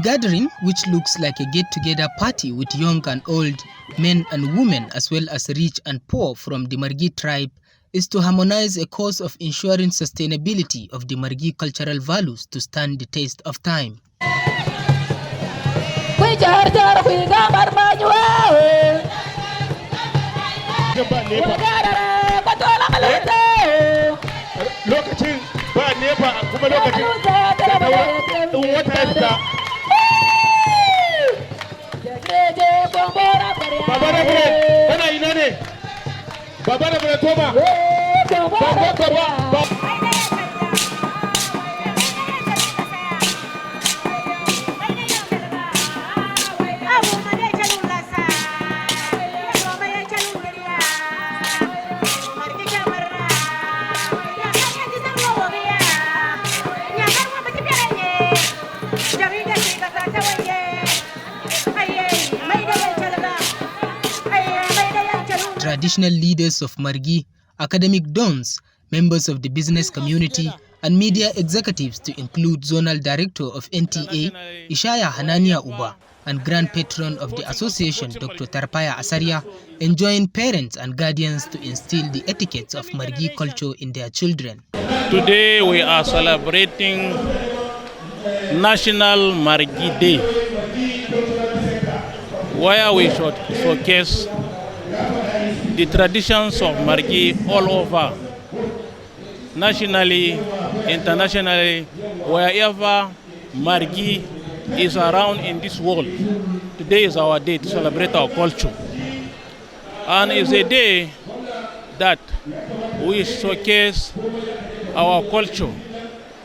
gathering, which looks like a get-together party with young and old, men and women, as well as rich and poor from the Margi tribe, is to harmonize a cause of ensuring sustainability of the Margi cultural values to stand the test of time. Lokacin ba nefa kuma lokacin wata Baba Rabre, kana ina ne? Baba Rabre Toma. Traditional leaders of Margi, academic dons, members of the business community, and media executives to include Zonal Director of NTA, Ishaya Hanania Uba, and Grand Patron of the Association, Dr. Tarpaya Asaria, enjoin parents and guardians to instill the etiquettes of Margi culture in their children. Today we are celebrating National Margi Day, where we should showcase the traditions of Margi all over, nationally, internationally, wherever Margi is around in this world. Today is our day to celebrate our culture. And it's a day that we showcase our culture.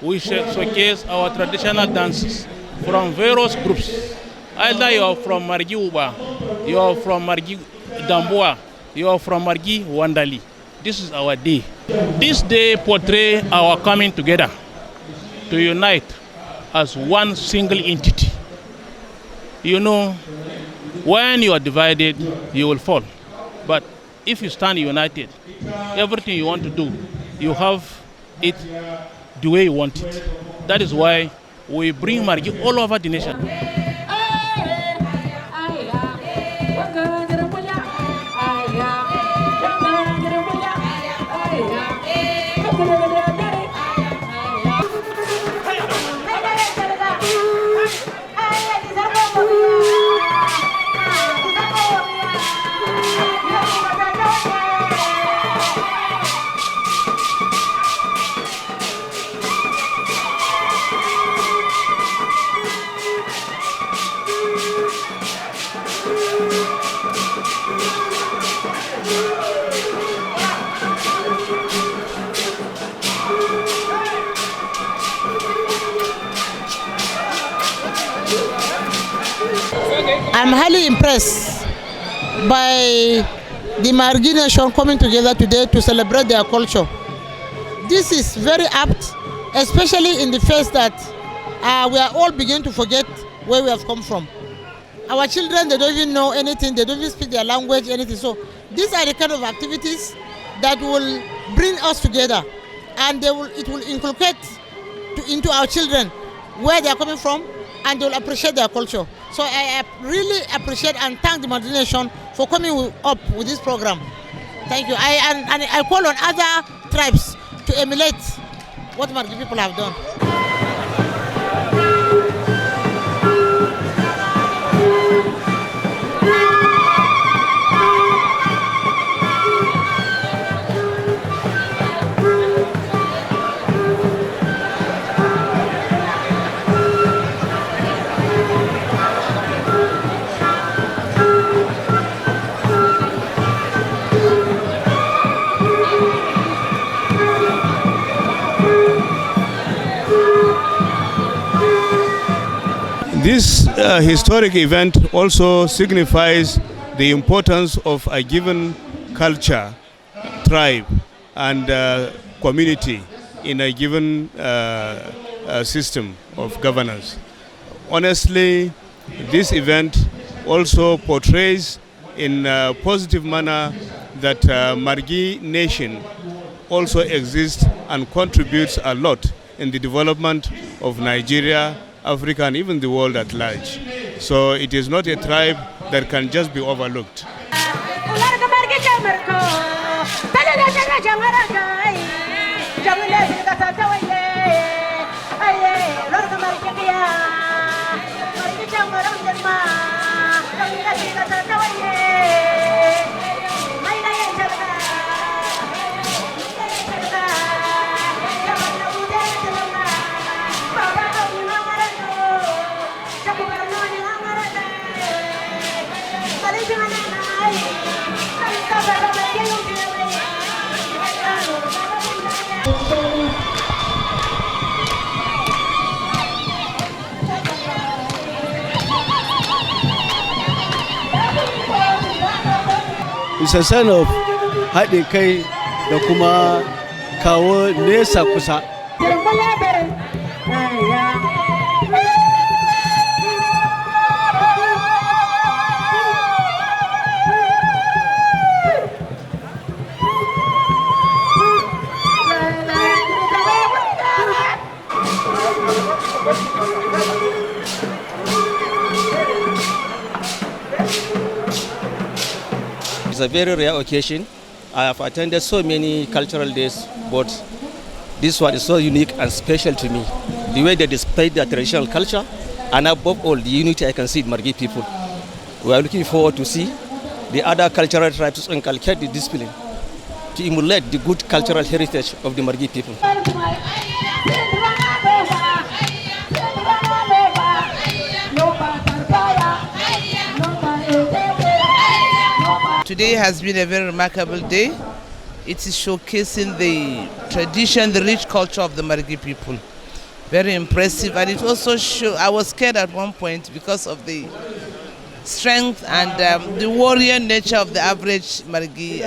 We showcase our traditional dances from various groups. Either you are from Margi Uba, you are from Margi Dambua, you are from Margi Wandali. This is our day. This day portrays our coming together to unite as one single entity. You know, when you are divided, you will fall. But if you stand united, everything you want to do, you have it the way you want it. That is why we bring Margi all over the nation. I'm highly impressed by the Margi nation coming together today to celebrate their culture. This is very apt, especially in the face that we are all beginning to forget where we have come from. Our children, they don't even know anything, they don't even speak their language, anything. So these are the kind of activities that will bring us together, and it will inculcate into our children where they are coming from, and they will appreciate their culture. So I really appreciate and thank the Margi nation for coming up with this program. Thank you. I call on other tribes to emulate what Margi people have done. This historic event also signifies the importance of a given culture, tribe, and community in a given system of governance. Honestly, this event also portrays in a positive manner that Margi nation also exists and contributes a lot in the development of Nigeria Africa and even the world at large. So it is not a tribe that can just be overlooked. It's a sign of haɗin kai da kuma kawo nesa kusa. It's a very rare occasion. I have attended so many cultural days, but this one is so unique and special to me. The way they display their traditional culture, and above all, the unity I can see in Margi people. We are looking forward to see the other cultural tribes inculcate the discipline to emulate the good cultural heritage of the Margi people. Today has been a very remarkable day. It is showcasing the tradition, the rich culture of the Margi people. Very impressive, and it also I was scared at one point because of the strength and the warrior nature of the average Margi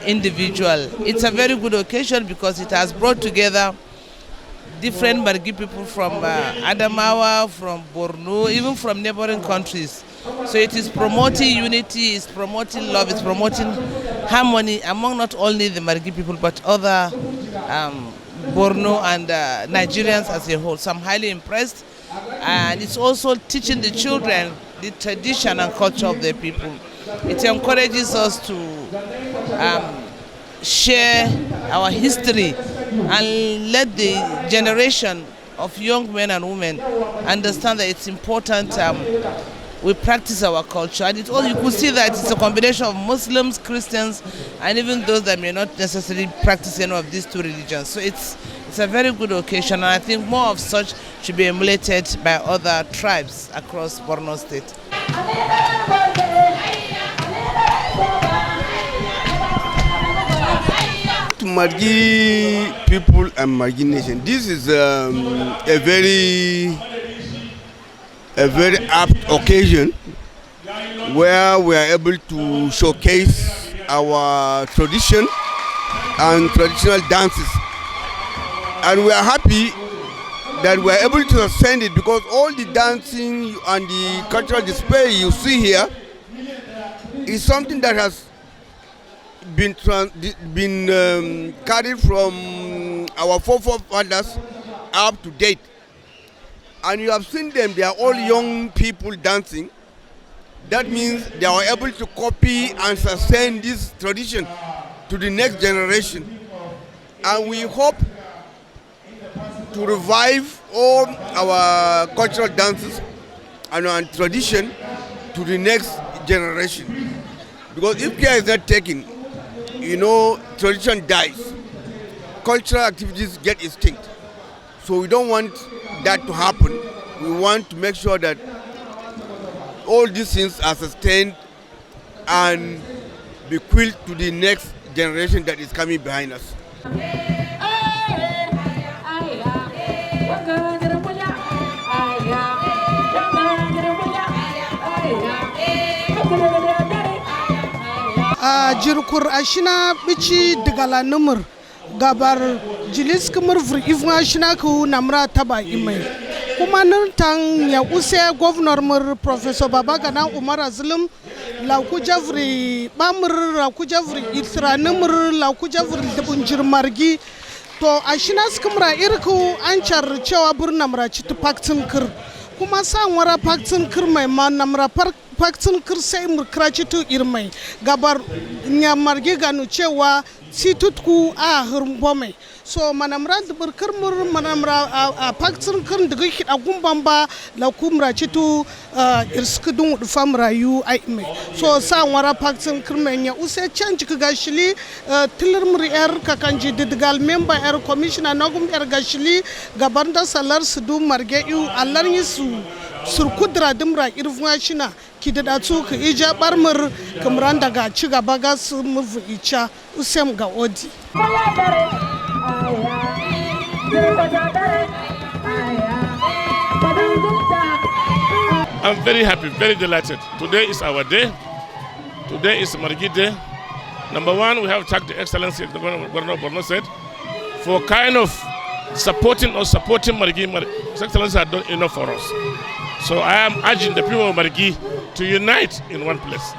individual. It's a very good occasion because it has brought together different Margi people from Adamawa, from Borno, even from neighboring countries. So it is promoting unity, it's promoting love, it's promoting harmony among not only the Margi people but other Borno and Nigerians as a whole. So I'm highly impressed, and it's also teaching the children the tradition and culture of their people. It encourages us to share our history and let the generation of young men and women understand that it's important we practice our culture. And you could see that it's a combination of Muslims, Christians, and even those that may not necessarily practice any of these two religions. So it's a very good occasion, and I think more of such should be emulated by other tribes across Borno State. Margi people and Margi nation, this is a very apt occasion where we are able to showcase our tradition and traditional dances, and we are happy that we are able to send it, because all the dancing and the cultural display you see here is something that has been carried from our forefathers up to date. And you have seen them, they are all young people dancing. That means they are able to copy and sustain this tradition to the next generation. And we hope to revive all our cultural dances and our tradition to the next generation. Because if care is not taken, tradition dies. Cultural activities get extinct. So we don't want that to happen. We want to make sure that all these things are sustained and bequeathed to the next generation that is coming behind us. Jirkur ashina bichi digala numur gabar jilis kumur ifma ashina ku namra taba imai kuma nan tang ya use governor mur Professor Babagana Umaru Yakubu lauku javri bamur lauku javri itra numur lauku javri debunjir Margi to a shi na suka mura irku an car cewa burna mura ci ta faktin kir kuma san wara faktin kir mai ma na mura faktin kir sai murkra ci tu irmai gabar nya margi ganu cewa situtku a hirmbo mai so manamra burkar mur manamra a faktin kir daga hida gumban ba la kumra ci tu irskudun famra yu ai mai so san wara faktin kir mai nya use change ka gashili tilir mur yar kakanji didgal member yar commissioner na gum yar gashili gaban da salar su du marge yu allar yi su surkudra dimra irfuwa shina kidada su ka ija barmur kamran daga ci gaba ga su mufu icha usem ga odi. I'm very happy, very delighted. Today is our day. Today is Margi Day. Number one, we have thanked the Excellency, the Governor Borno said, for kind of supporting Margi. His Excellency had done enough for us. So I am urging the people of Margi to unite in one place.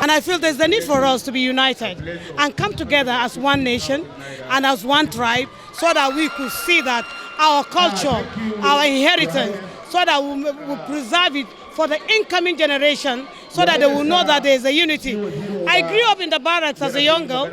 And I feel there's the need for us to be united and come together as one nation and as one tribe so that we could see that our culture, our inheritance, so that we will preserve it for the incoming generation so that they will know that there is a unity. I grew up in the barracks as a young girl.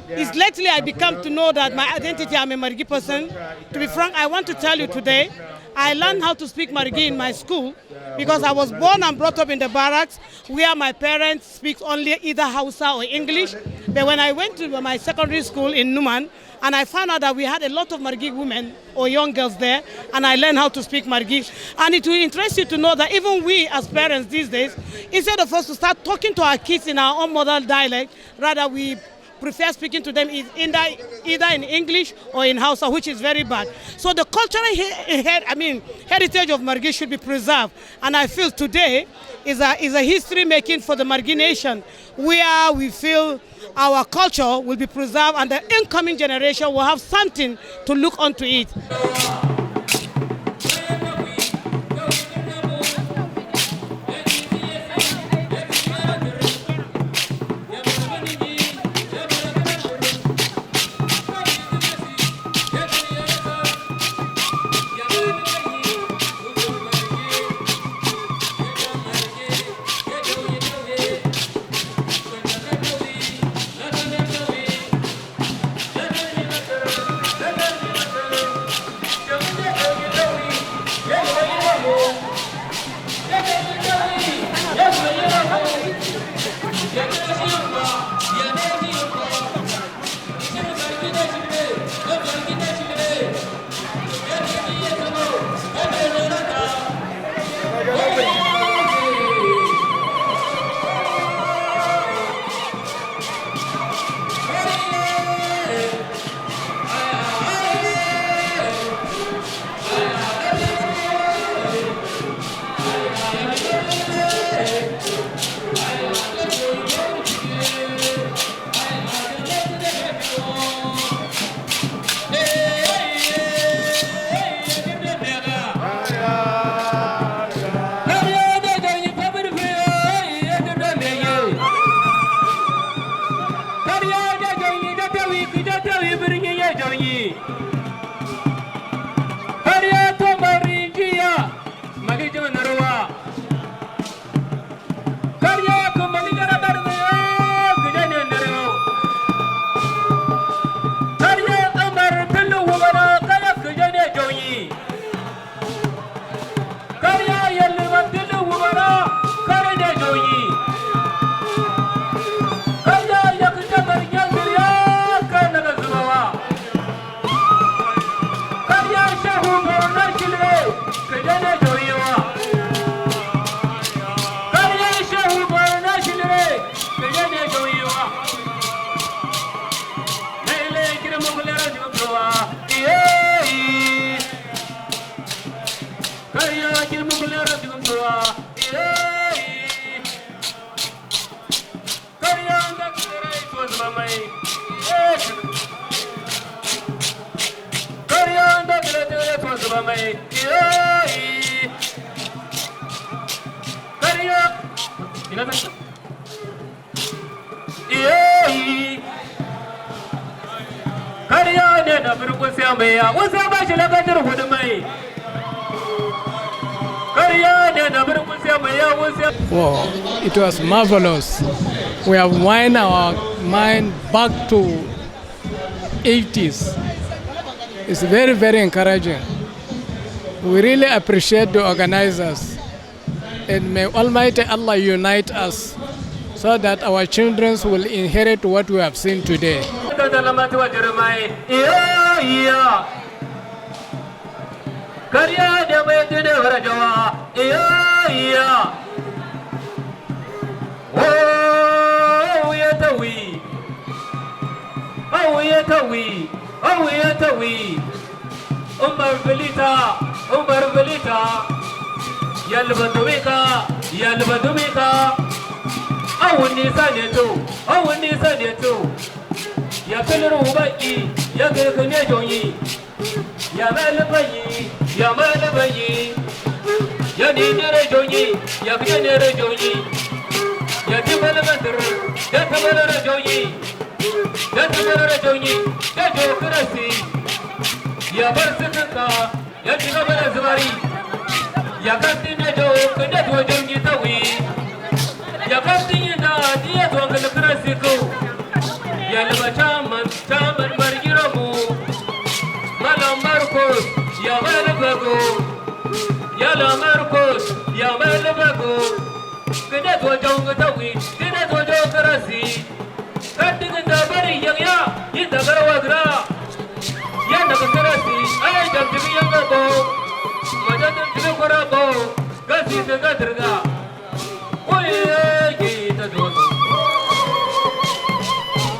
It's lately I become to know that my identity, I'm a Margi person. To be frank, I want to tell you today, I learned how to speak Margi in my school because I was born and brought up in the barracks where my parents speak only either Hausa or English. But when I went to my secondary school in Numan, and I found out that we had a lot of Margi women or young girls there, and I learned how to speak Margi. And it will interest you to know that even we as parents these days, instead of us to start talking to our kids in our own mother dialect, rather we prefer speaking to them either in English or in Hausa, which is very bad. So the cultural heritage of Margi should be preserved. And I feel today is a history making for the Margi nation, where we feel our culture will be preserved and the incoming generation will have something to look onto it. Wow, it was marvelous. We have wind our mind back to 80s. It's very, very encouraging. We really appreciate the organizers, and may Almighty Allah unite us so that our children will inherit what we have seen today. Umar Velita, Yalbadumika, Awuni Saneto, Yakelu Baki, Yakanajoyi, Yamalabayi, Yaninajoyi, Yakanajoyi, Yatimalamander, Yatamalajoyi, Yatokrasi, Yabarsaka. Yakabara Zvari, Yakatina Joe, Kadeto Jongitawi, Yakatina, Diato Krasico, Yalaba Chaman, Margiramu, Malam Marcos, Yamalabago, Yala Marcos, Yamalabago, Kadeto Jongitawi, Kadeto Jokrasi, Katin the very Yaya, in the Garawadra.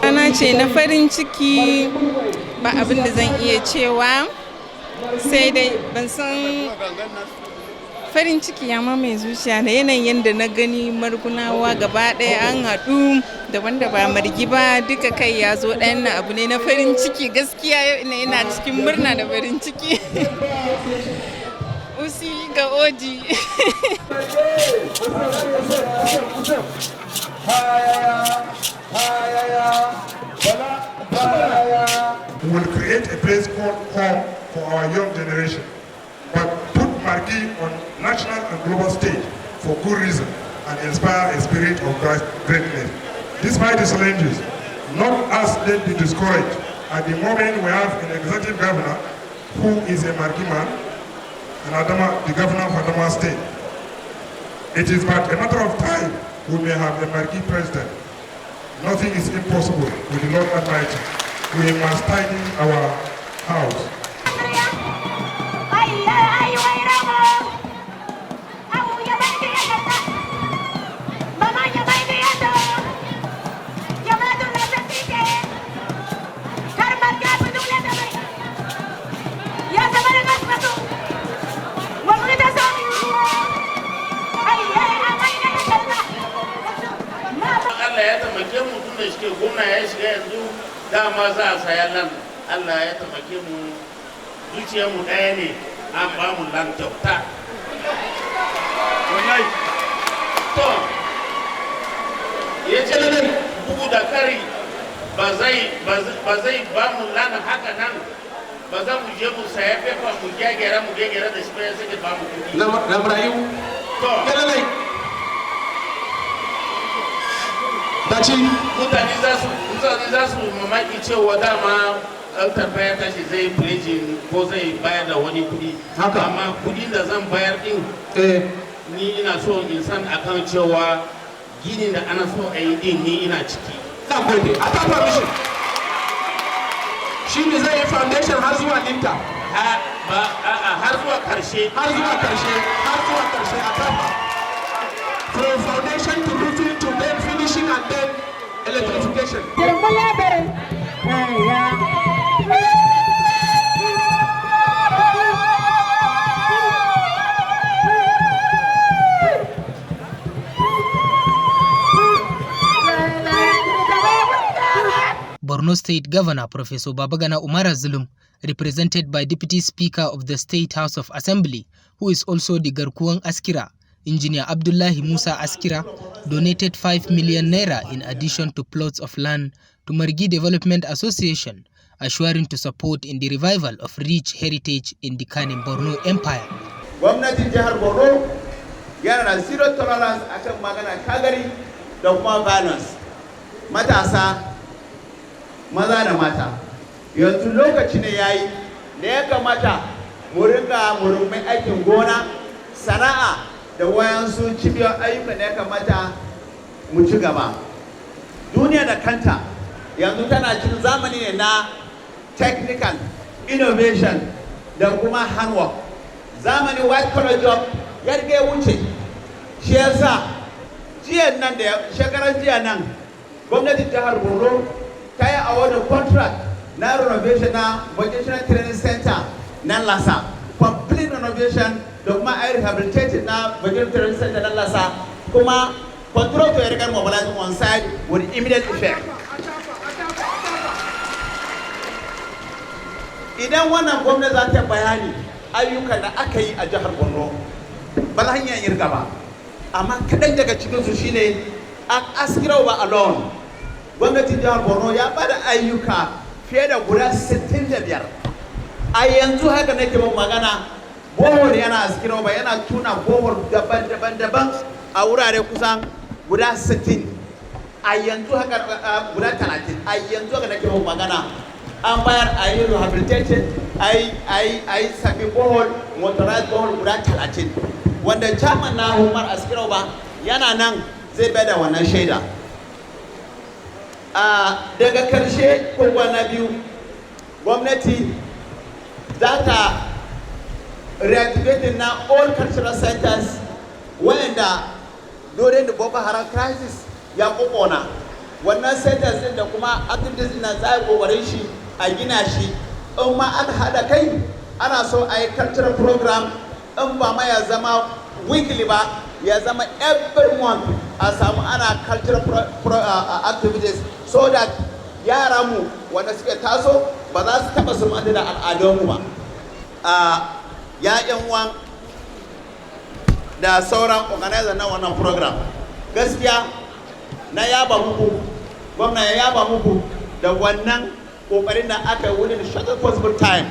Ana ce na farin ciki ba abin da zan iya cewa sai dai ban san farin ciki ya mamaye zuciya da yanayin da na gani margunawa gaba ɗaya an haɗu da wanda ba margi ba duka kai ya zo ɗayan na abu ne na farin ciki gaskiya yau ina cikin murna da farin ciki usi ga oji We will create a place called home for our young generation, but put Margi on national and global stage for good reason and inspire a spirit of greatness. Despite the challenges, not us let be discouraged. At the moment we have an executive governor who is a Margi man, and the governor of Adama State. It is but a matter of time we may have a Margi president. Nothing is impossible with the Lord Almighty. We must tidy our house. dama za a saya nan Allah ya taimake mu zuciyar mu ɗaya ne an ba mu lan kyauta wallahi to ya ce nan bugu da kari ba zai ba mu lan haka nan ba za mu je mu saya pepa mu gyagera da shi ba ya sake ba mu kuɗi na marayu to lalai dace mutane za su mamaki cewa dama altarfa ya tashi zai pledging ko zai bayar da wani kudi amma kudi da zan bayar din ni ina so in san akan cewa gini da ana so a yi din ni ina ciki na gode a ta permission shi ne zai yi foundation har zuwa linta har zuwa karshe a tafa from foundation to roofing to then finishing and then electrification. Borno State Governor Professor Babagana Umara Zulum, represented by Deputy Speaker of the State House of Assembly, who is also the Garkuwan Askira, Engineer Abdullahi Musa Askira donated 5 million naira in addition to plots of land to Margi Development Association, assuring to support in the revival of rich heritage in the Kanem Borno Empire. Gwamnatin jihar Borno yana zero tolerance akan magana kagari da kuma violence. Matasa, maza da mata, yanzu lokaci ne yayi da ya kamata mu ringa murmai aikin gona, sana'a da wayansu cibiyar ayyuka da ya kamata mu ci gaba. Duniya da kanta yanzu tana cikin zamani ne na technical innovation da kuma handwork. Zamani white collar job ya riga wuce. Shi yasa jiya nan da shekaran jiya nan gwamnatin jihar Borno ta yi awardin contract na renovation na vocational training center na Lasa, complete renovation da kuma air rehabilitated na vocational training center na Lasa, kuma control to area mobilizing on site with immediate effect. Idan wannan gwamnati za ta bayani ayyukan da aka yi a jihar Borno ba za hanyar irga ba, amma kaɗan daga cikinsu shine Askira Uba alone gwamnatin jihar Borno ya bada ayyuka fiye da guda 65. A yanzu haka nake mun magana bohol yana Askira Uba yana tuna bohol daban-daban a wurare kusan guda 60. A yanzu haka guda 30. A yanzu haka nake mun magana an bayar a yi rehabilitation a yi sabbin bohol motorized bohol guda 30 wanda chairman na Umar Askira Uba yana nan zai bada wannan shaida. Daga karshe ko na biyu gwamnati za ta reactivate na all cultural centers wanda during the Boko Haram crisis ya kokona. Wannan centers din da kuma activities din na za a kokarin shi a gina shi. In ma aka hada kai ana so a yi cultural program, in ba ma ya zama weekly ba ya zama every month a samu ana cultural activities so that yaranmu wanda suke taso ba za su taba su manta da al'adunmu ba. Ya uwan da sauran organizer na wannan program, gaskiya na yaba muku, gwamna ya yaba muku da wannan kokarin da aka yi within the shortest possible time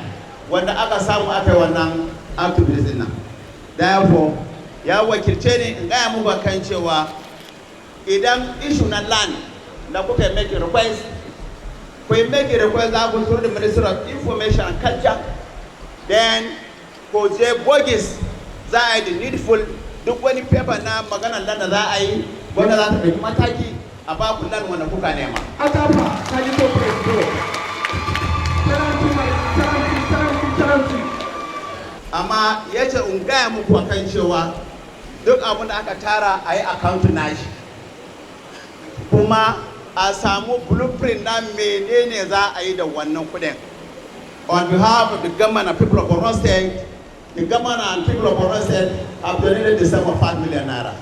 wanda aka samu aka yi wannan activities din nan. Therefore ya wakilce ni in gaya muku kan cewa idan issue na land da kuka make request, ku make request za ku through the Ministry of Information and Culture, then ko je bogis za a yi the needful duk wani paper na maganar land da za a yi wanda za ta ɗauki mataki a ba ku land wanda kuka nema. Amma ya ce in gaya muku kan cewa duk abin da aka tara a yi account nashi, kuma a samu blueprint na menene za a yi da wannan kudin. On behalf of the government and people of Borno State, the government and people of Borno State have donated the sum of 5 million naira.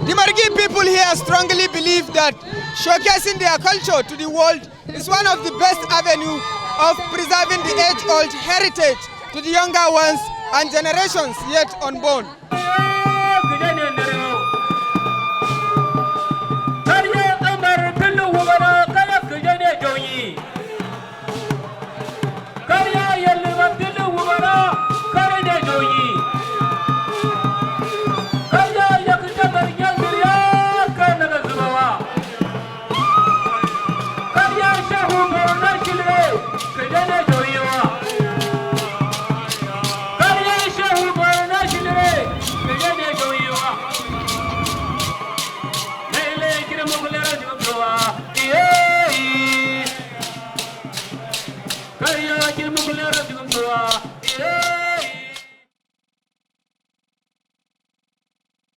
The Margi people here strongly believe that showcasing their culture to the world is one of the best avenues of preserving the age-old heritage to the younger ones and generations yet unborn.